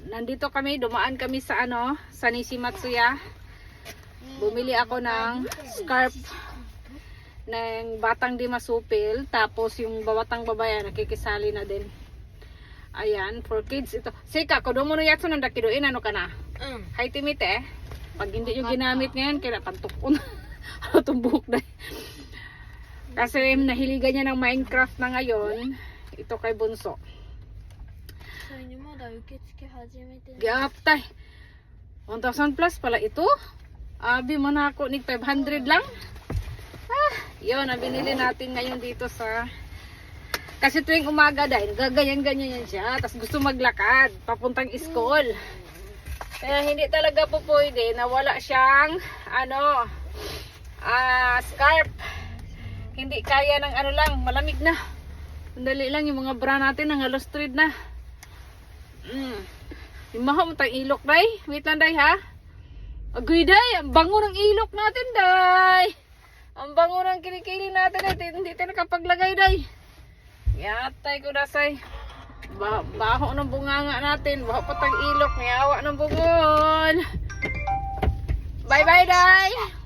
nandito kami, dumaan kami sa ano, sa Nishimatsuya. Bumili ako ng scarf ng batang di masupil, tapos yung batang babae nakikisali na din. Ayan, for kids ito. Sika, kudo mo no yatso nang dakidoin, ano ka na? Hay timite. Pag hindi yung ginamit ngayon, kaya pantukon. Ano itong buhok na. Kasi nahiligan niya ng Minecraft na ngayon. Ito kay Bunso. Gaptay. 1,000 plus pala ito. Abi mo na ako, 500 lang. Yun, ang binili natin ngayon dito sa... Kasi tuwing umaga dahil gaganyan-ganyan yan siya. Tapos gusto maglakad, papuntang school. Kaya hindi talaga po pwede na wala siyang scarf. Hindi kaya ng ano lang, malamig na. Sandali lang yung mga bra natin ng halos thread na. Yung maha mo tayong ilok, day. Wait lang, day, ha? Agoy, day. Ang bango ng ilok natin, day. Ang bango ng kilikili natin, day. Hindi tayo nakapaglagay, day. Yatay ko dasay. Baho ng bunganga natin. Baho pa tayong ilok. May awa ng bungol. Bye-bye, day.